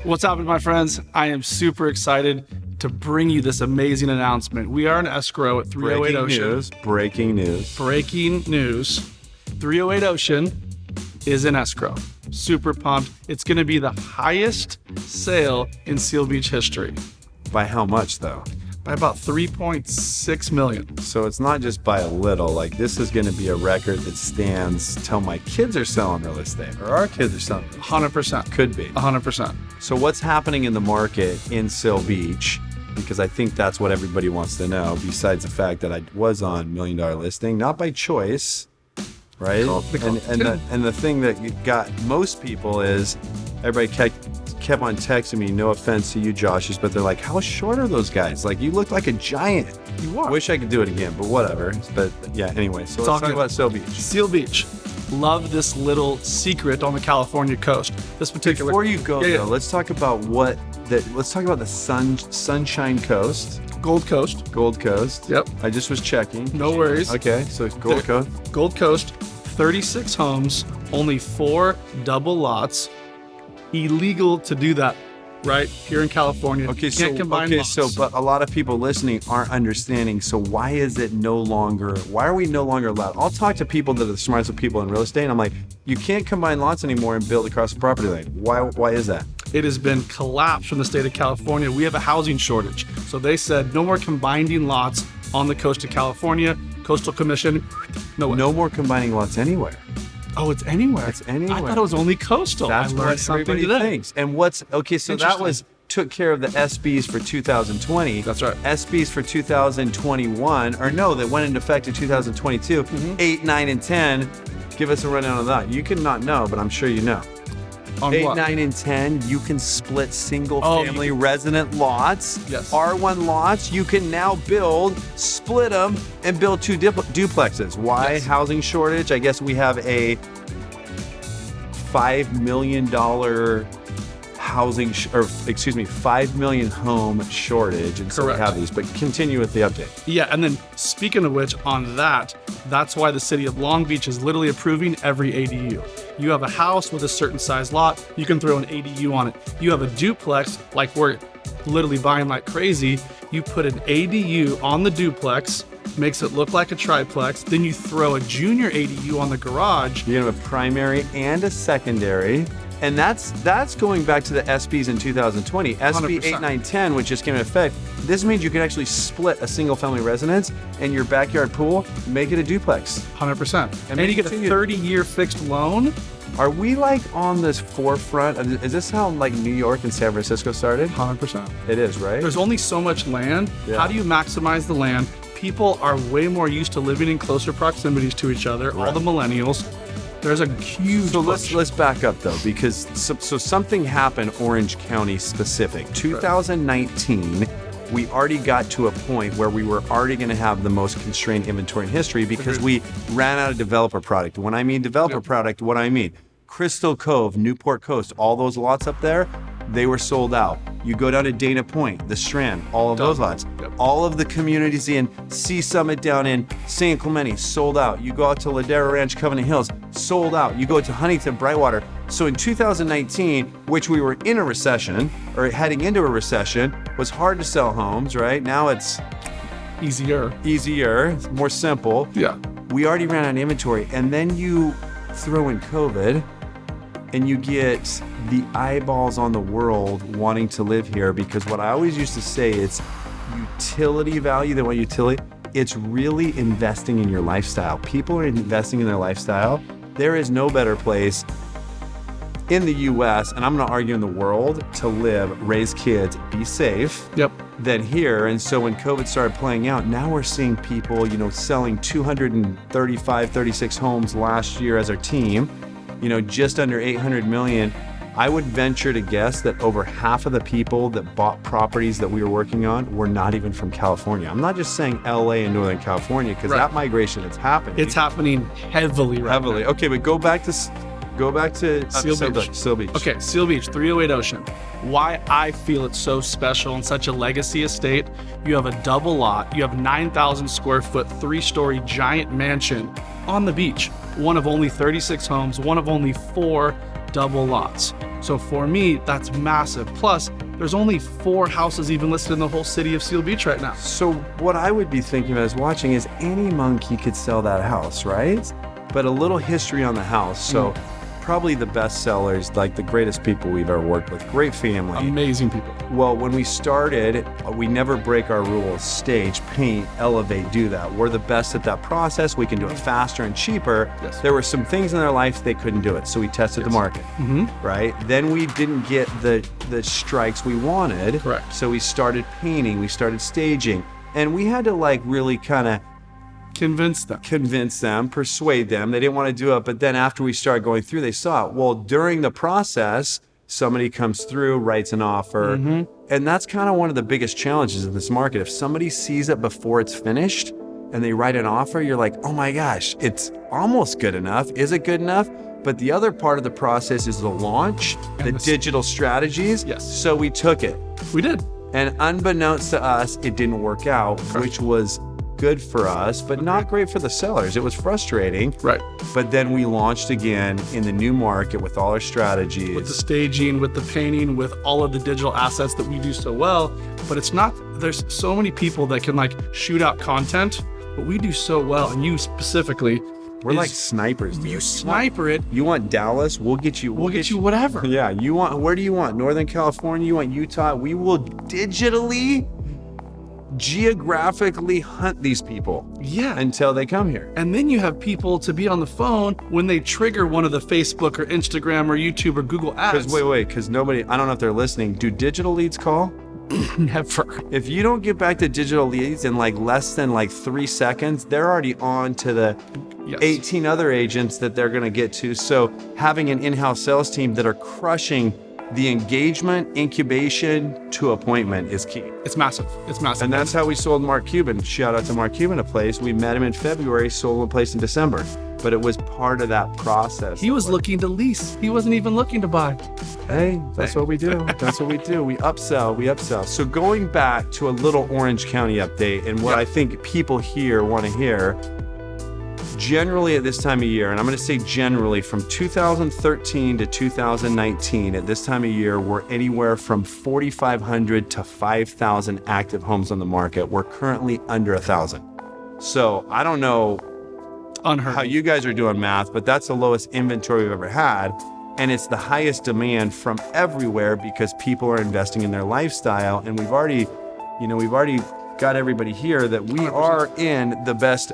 What's happening, my friends? I am super excited to bring you this amazing announcement. We are in escrow at 308 Ocean. Breaking news. 308 Ocean is in escrow. Super pumped. It's going to be the highest sale in Seal Beach history. By how much, though? By about 3.6 million. So it's not just by a little. Like, this is going to be a record that stands till my kids are selling real estate, or our kids are selling. 100%. Could be. 100%. So what's happening in the market in Seal Beach? Because I think that's what everybody wants to know, besides the fact that I was on $1 Million Listing, not by choice, right? And the thing that you got most people is everybody kept on texting me, no offense to you, Joshes, but they're like, how short are those guys? Like, you look like a giant. You are. Wish I could do it again, but whatever. But yeah, anyway, so let's talk about Seal Beach. Seal Beach. Love this little secret on the California coast. This particular. Before you go, though, let's talk about let's talk about the Sunshine Coast. Gold Coast. Gold Coast. Yep. I just was checking. No worries. Okay, so Gold Coast. Gold Coast, 36 homes, only 4 double lots. Illegal to do that right here in California. Okay, Can't combine lots. But a lot of people listening aren't understanding. So why are we no longer allowed? I'll talk to people that are the smartest people in real estate, and I'm like, you can't combine lots anymore and build across the property line. Why is that? It has been collapsed from the state of California. We have a housing shortage. So they said no more combining lots on the coast of California. Coastal Commission, no more combining lots anywhere. Oh, it's anywhere. It's anywhere. I thought it was only coastal. That's I learned what something everybody today. thinks. And so that took care of the SBs for 2020. That's right. SBs for 2021, that went into effect in 2022, 8, 9, and 10. Give us a rundown on that. You can not know, but I'm sure you know. On 8, what? 9, and 10, you can split single-family resident lots. Yes. R1 lots, you can now split them, and build 2 duplexes. Why? Yes. Housing shortage. I guess we have a $5 million $5 million home shortage, and so Correct. we have these. But continue with the update. Yeah, and then speaking of which, on that's why the city of Long Beach is literally approving every ADU. You have a house with a certain size lot, you can throw an ADU on it. You have a duplex, like we're literally buying like crazy, you put an ADU on the duplex, makes it look like a triplex, then you throw a junior ADU on the garage. You're gonna have a primary and a secondary. And that's going back to the SBs in 2020. SB 100%. 8, 9, 10, which just came into effect. This means you can actually split a single family residence and your backyard pool, make it a duplex. 100%. And you get a continue. 30-year fixed loan. Are we like on this forefront? Is this how like New York and San Francisco started? 100%. It is, right? There's only so much land. Yeah. How do you maximize the land? People are way more used to living in closer proximities to each other, all the millennials. There's a huge So push. let's back up though, because so something happened Orange County specific. 2019, we already got to a point where we were already going to have the most constrained inventory in history because we ran out of developer product. When I mean developer product, what I mean, Crystal Cove, Newport Coast, all those lots up there, they were sold out. You go down to Dana Point, the Strand, all of those lots. Yep. All of the communities in Sea Summit down in San Clemente, sold out. You go out to Ladera Ranch, Covenant Hills, sold out. You go to Huntington, Brightwater. So in 2019, which we were in a recession, or heading into a recession, was hard to sell homes, right? Now it's easier, more simple. Yeah. We already ran out of inventory, and then you throw in COVID, and you get the eyeballs on the world wanting to live here, because what I always used to say, it's utility value. They want utility. It's really investing in your lifestyle. People are investing in their lifestyle. There is no better place in the US, and I'm gonna argue in the world, to live, raise kids, be safe, than here. And so when COVID started playing out, now we're seeing people, selling 235, 36 homes last year as our team, just under 800 million. I would venture to guess that over half of the people that bought properties that we were working on were not even from California. I'm not just saying LA and Northern California, because that migration is happening. It's happening heavily right now. Okay, but go back to Seal Beach. Okay, Seal Beach, 308 Ocean. Why I feel it's so special and such a legacy estate, you have a double lot, you have 9,000 square foot, 3-story giant mansion on the beach. One of only 36 homes, one of only 4 double lots. So for me, that's massive. Plus, there's only 4 houses even listed in the whole city of Seal Beach right now. So what I would be thinking about as watching is any monkey could sell that house, right? But a little history on the house. So probably the best sellers, like the greatest people we've ever worked with, great family. Amazing people. Well, when we started, we never break our rules. Stage, paint, elevate, do that. We're the best at that process. We can do it faster and cheaper. Yes. There were some things in their life they couldn't do it, so we tested the market, right? Then we didn't get the strikes we wanted. Correct. So we started painting, we started staging, and we had to like really kind of Convince them. persuade them. They didn't want to do it, but then after we started going through, they saw it. Well, during the process, somebody comes through, writes an offer, and that's kind of one of the biggest challenges in this market. If somebody sees it before it's finished and they write an offer, you're like, oh my gosh, it's almost good enough. Is it good enough? But the other part of the process is the launch, the digital strategies. Yes. So we took it. We did. And unbeknownst to us, it didn't work out, which was good for us, but not great for the sellers. It was frustrating. Right. But then we launched again in the new market with all our strategies. With the staging, with the painting, with all of the digital assets that we do so well. But it's not, there's so many people that can like shoot out content, but we do so well. And you specifically, We're like snipers, dude. you sniper it. You want Dallas? We'll get you. We'll get you whatever. Yeah. You want? Where do you want? Northern California? You want Utah? We will digitally, geographically hunt these people. Yeah. Until they come here. And then you have people to be on the phone when they trigger one of the Facebook or Instagram or YouTube or Google ads. Because nobody, I don't know if they're listening. Do digital leads call? Never. If you don't get back to digital leads in like less than like 3 seconds, they're already on to the 18 other agents that they're going to get to. So having an in-house sales team that are crushing the engagement, incubation to appointment is key. It's massive. It's massive. And that's how we sold Mark Cuban. Shout out to Mark Cuban a place. We met him in February, sold him a place in December. But it was part of that process. He was looking to lease. He wasn't even looking to buy. Hey, that's what we do. That's what we do. We upsell. So going back to a little Orange County update and what I think people here want to hear, generally at this time of year, and I'm going to say generally from 2013 to 2019, at this time of year, we're anywhere from 4,500 to 5,000 active homes on the market. We're currently under 1,000. So I don't know how you guys are doing math, but that's the lowest inventory we've ever had. And it's the highest demand from everywhere because people are investing in their lifestyle. And we've already got everybody here that we 100%. are in the best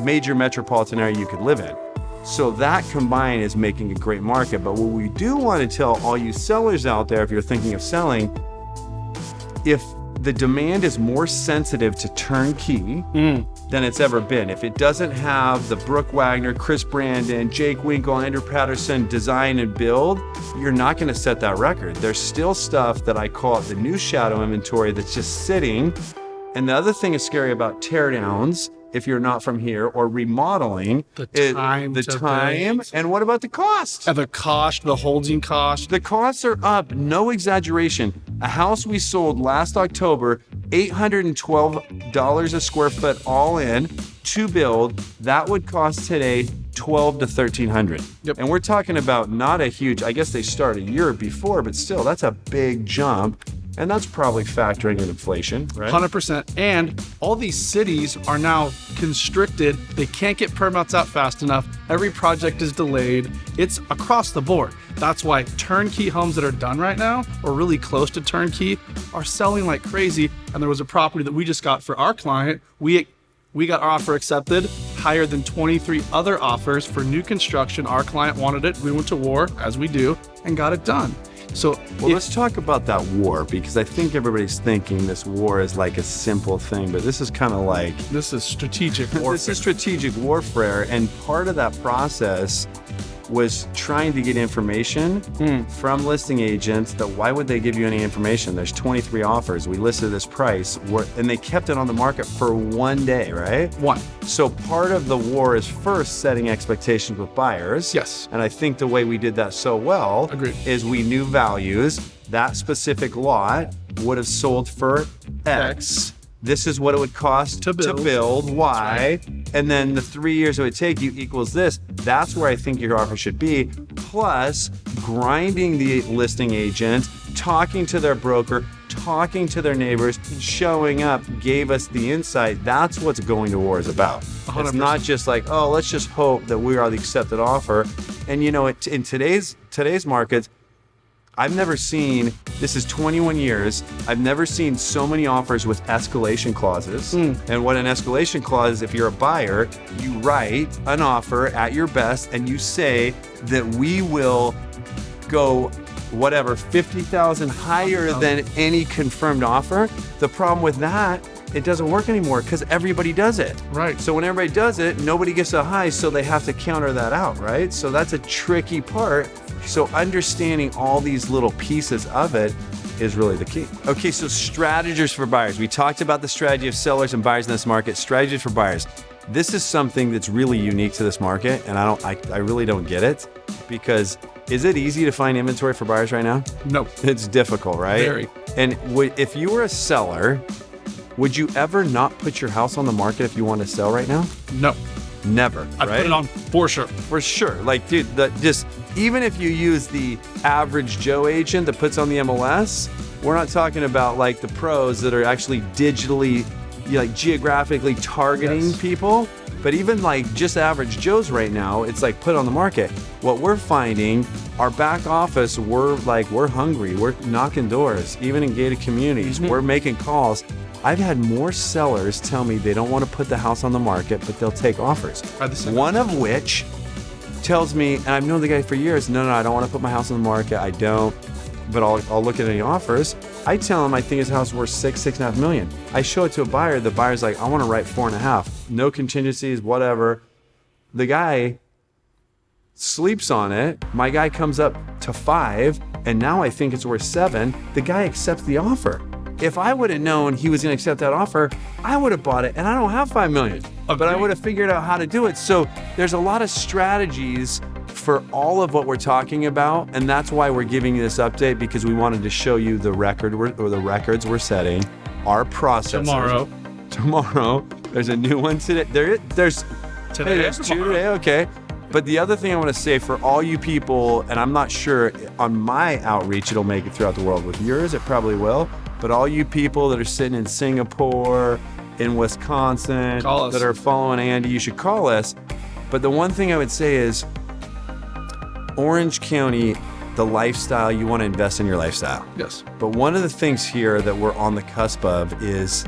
major metropolitan area you could live in. So that combined is making a great market. But what we do want to tell all you sellers out there, if you're thinking of selling, if the demand is more sensitive to turnkey than it's ever been. If it doesn't have the Brooke Wagner, Chris Brandon, Jake Winkle, Andrew Patterson design and build, you're not going to set that record. There's still stuff that I call it the new shadow inventory that's just sitting. And the other thing is scary about teardowns, if you're not from here, or remodeling, the time, and what about the cost? And the cost, the holding cost. The costs are up, no exaggeration. A house we sold last October, $812 a square foot all in to build, that would cost today $1,200 to $1,300. Yep. And we're talking about not a huge, I guess they start a year before, but still, that's a big jump. And that's probably factoring in inflation, right? 100%. And all these cities are now constricted. They can't get permits out fast enough. Every project is delayed. It's across the board. That's why turnkey homes that are done right now, or really close to turnkey, are selling like crazy. And there was a property that we just got for our client. We got our offer accepted, higher than 23 other offers for new construction. Our client wanted it. We went to war, as we do, and got it done. So let's talk about that war, because I think everybody's thinking this war is like a simple thing, but this is kind of like... This is strategic warfare. This is strategic warfare, and part of that process was trying to get information from listing agents that why would they give you any information? There's 23 offers. We listed this price, and they kept it on the market for 1 day, right? One. So part of the war is first setting expectations with buyers. Yes. And I think the way we did that so well is we knew values. That specific lot would have sold for X. This is what it would cost to build. Y. Right. And then the 3 years it would take you equals this. That's where I think your offer should be. Plus, grinding the listing agent, talking to their broker, talking to their neighbors, showing up, gave us the insight. That's what's going to war is about. 100%. It's not just like, oh, let's just hope that we are the accepted offer. And in today's market, I've never seen, this is 21 years, I've never seen so many offers with escalation clauses. And what an escalation clause is, if you're a buyer, you write an offer at your best and you say that we will go whatever, 50,000 higher than any confirmed offer. The problem with that, it doesn't work anymore because everybody does it. Right. So when everybody does it, nobody gets a high, so they have to counter that out, right? So that's a tricky part. So understanding all these little pieces of it is really the key. Okay, so strategies for buyers. We talked about the strategy of sellers and buyers in this market. Strategies for buyers. This is something that's really unique to this market, and I really don't get it, because is it easy to find inventory for buyers right now? No. It's difficult, right? Very. And if you were a seller, would you ever not put your house on the market if you want to sell right now? No. Never, I'd right? put it on for sure. For sure. Like, dude, just even if you use the average Joe agent that puts on the MLS, we're not talking about like the pros that are actually digitally, geographically targeting people. But even like just average Joes right now, it's like put on the market. What we're finding, our back office, we're hungry. We're knocking doors, even in gated communities. We're making calls. I've had more sellers tell me they don't want to put the house on the market, but they'll take offers. One of which tells me, and I've known the guy for years, no, I don't want to put my house on the market. I don't, but I'll look at any offers. I tell him I think his house is worth $6.5 million. I show it to a buyer. The buyer's like, I want to write 4.5. No contingencies, whatever. The guy sleeps on it. My guy comes up to 5, and now I think it's worth 7. The guy accepts the offer. If I would have known he was going to accept that offer, I would have bought it, and I don't have $5 million. But I would have figured out how to do it. So there's a lot of strategies for all of what we're talking about, and that's why we're giving you this update, because we wanted to show you the records we're setting, our process. Tomorrow, there's a new one today. There's two today, okay. But the other thing I want to say for all you people, and I'm not sure on my outreach it'll make it throughout the world. With yours, it probably will. But all you people that are sitting in Singapore, in Wisconsin, that are following Andy, you should call us. But the one thing I would say is, Orange County, the lifestyle, you want to invest in your lifestyle. Yes. But one of the things here that we're on the cusp of is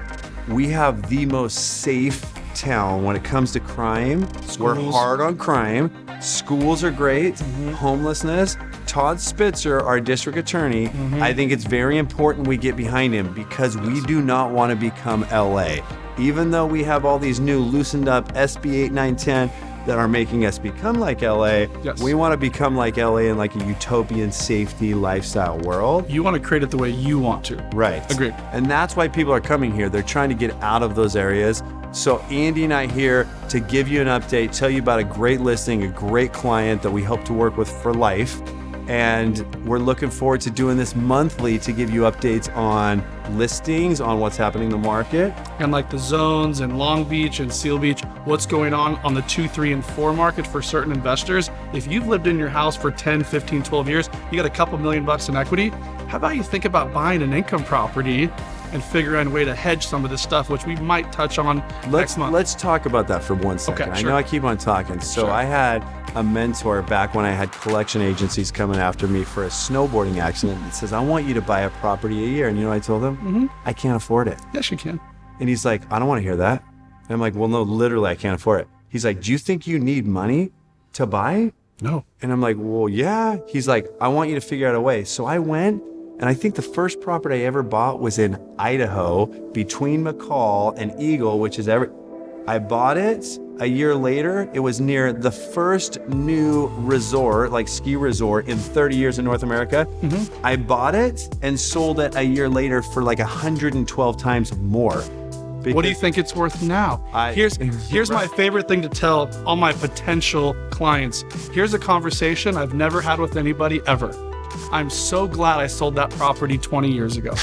we have the most safe town when it comes to crime. Schools. We're hard on crime. Schools are great. Homelessness. Todd Spitzer, our district attorney, I think it's very important we get behind him, because we do not want to become LA. Even though we have all these new loosened up SB 8, 9, 10 that are making us become like LA, we want to become like LA in like a utopian safety lifestyle world. You want to create it the way you want to. Right. Agreed. And that's why people are coming here. They're trying to get out of those areas. So Andy and I here to give you an update, tell you about a great listing, a great client that we hope to work with for life. And we're looking forward to doing this monthly to give you updates on listings, on what's happening in the market. And like the zones in Long Beach and Seal Beach, what's going on the 2, 3, and 4 market for certain investors. If you've lived in your house for 10, 15, 12 years, you got a couple $1 million in equity. How about you think about buying an income property and figure out a way to hedge some of this stuff, which we might touch on next month. Let's talk about that for 1 second. Okay, sure. I know I keep on talking. So I had a mentor back when I had collection agencies coming after me for a snowboarding accident that says, I want you to buy a property a year. And you know what I told him? I can't afford it. Yes, you can. And he's like, I don't want to hear that. And I'm like, well, no, literally, I can't afford it. He's like, do you think you need money to buy? No. And I'm like, well, yeah. He's like, I want you to figure out a way. So I went, and I think the first property I ever bought was in Idaho between McCall and Eagle, which is I bought it. A year later, it was near the first new resort, like ski resort, in 30 years in North America. I bought it and sold it a year later for like 112 times more. What do you think it's worth now? Here's my favorite thing to tell all my potential clients. Here's a conversation I've never had with anybody ever. I'm so glad I sold that property 20 years ago.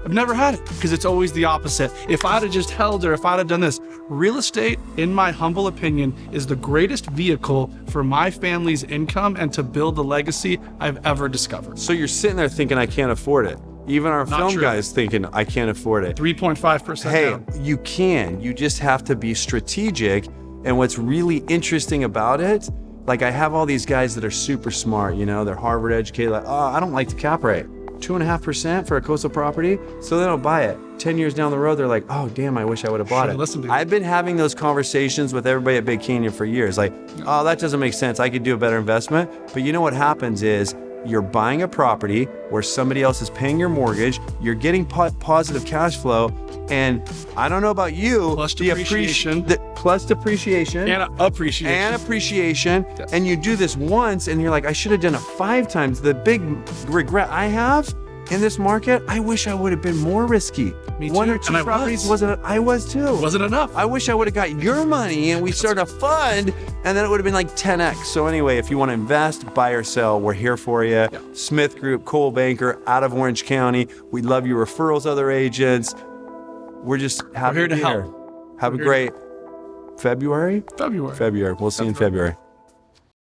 I've never had it, because it's always the opposite. If I'd have just held, or if I'd have done this, Real estate, in my humble opinion, is the greatest vehicle for my family's income and to build the legacy I've ever discovered. So you're sitting there thinking, I can't afford it. Even our Not film true. guys thinking, I can't afford it. 3.5% Hey, down. you can. You just have to be strategic. And what's really interesting about it, like I have all these guys that are super smart, you know, they're Harvard educated, like, oh, I don't like the cap rate. 2.5% for a coastal property, so they don't buy it. 10 years down the road, they're like, oh, damn, I wish I would have bought Should've it. listened to you. I've been having those conversations with everybody at Big Canyon for years. Like, oh, that doesn't make sense. I could do a better investment. But you know what happens is you're buying a property where somebody else is paying your mortgage, you're getting positive cash flow, and I don't know about you, Plus the depreciation. plus depreciation. And appreciation. And appreciation. Yes. And you do this once and you're like, I should have done it 5 times. The big regret I have in this market, I wish I would have been more risky. Me too. 1 or 2 And I properties was. I was too. Wasn't enough. I wish I would have got your money and we started a fund and then it would have been like 10x. So anyway, if you want to invest, buy or sell, we're here for you. Yeah. Smith Group, Cole Banker, out of Orange County. We love your referrals, other agents. We're just happy here to be here. help. Have We're a here great February. February. We'll see you in February.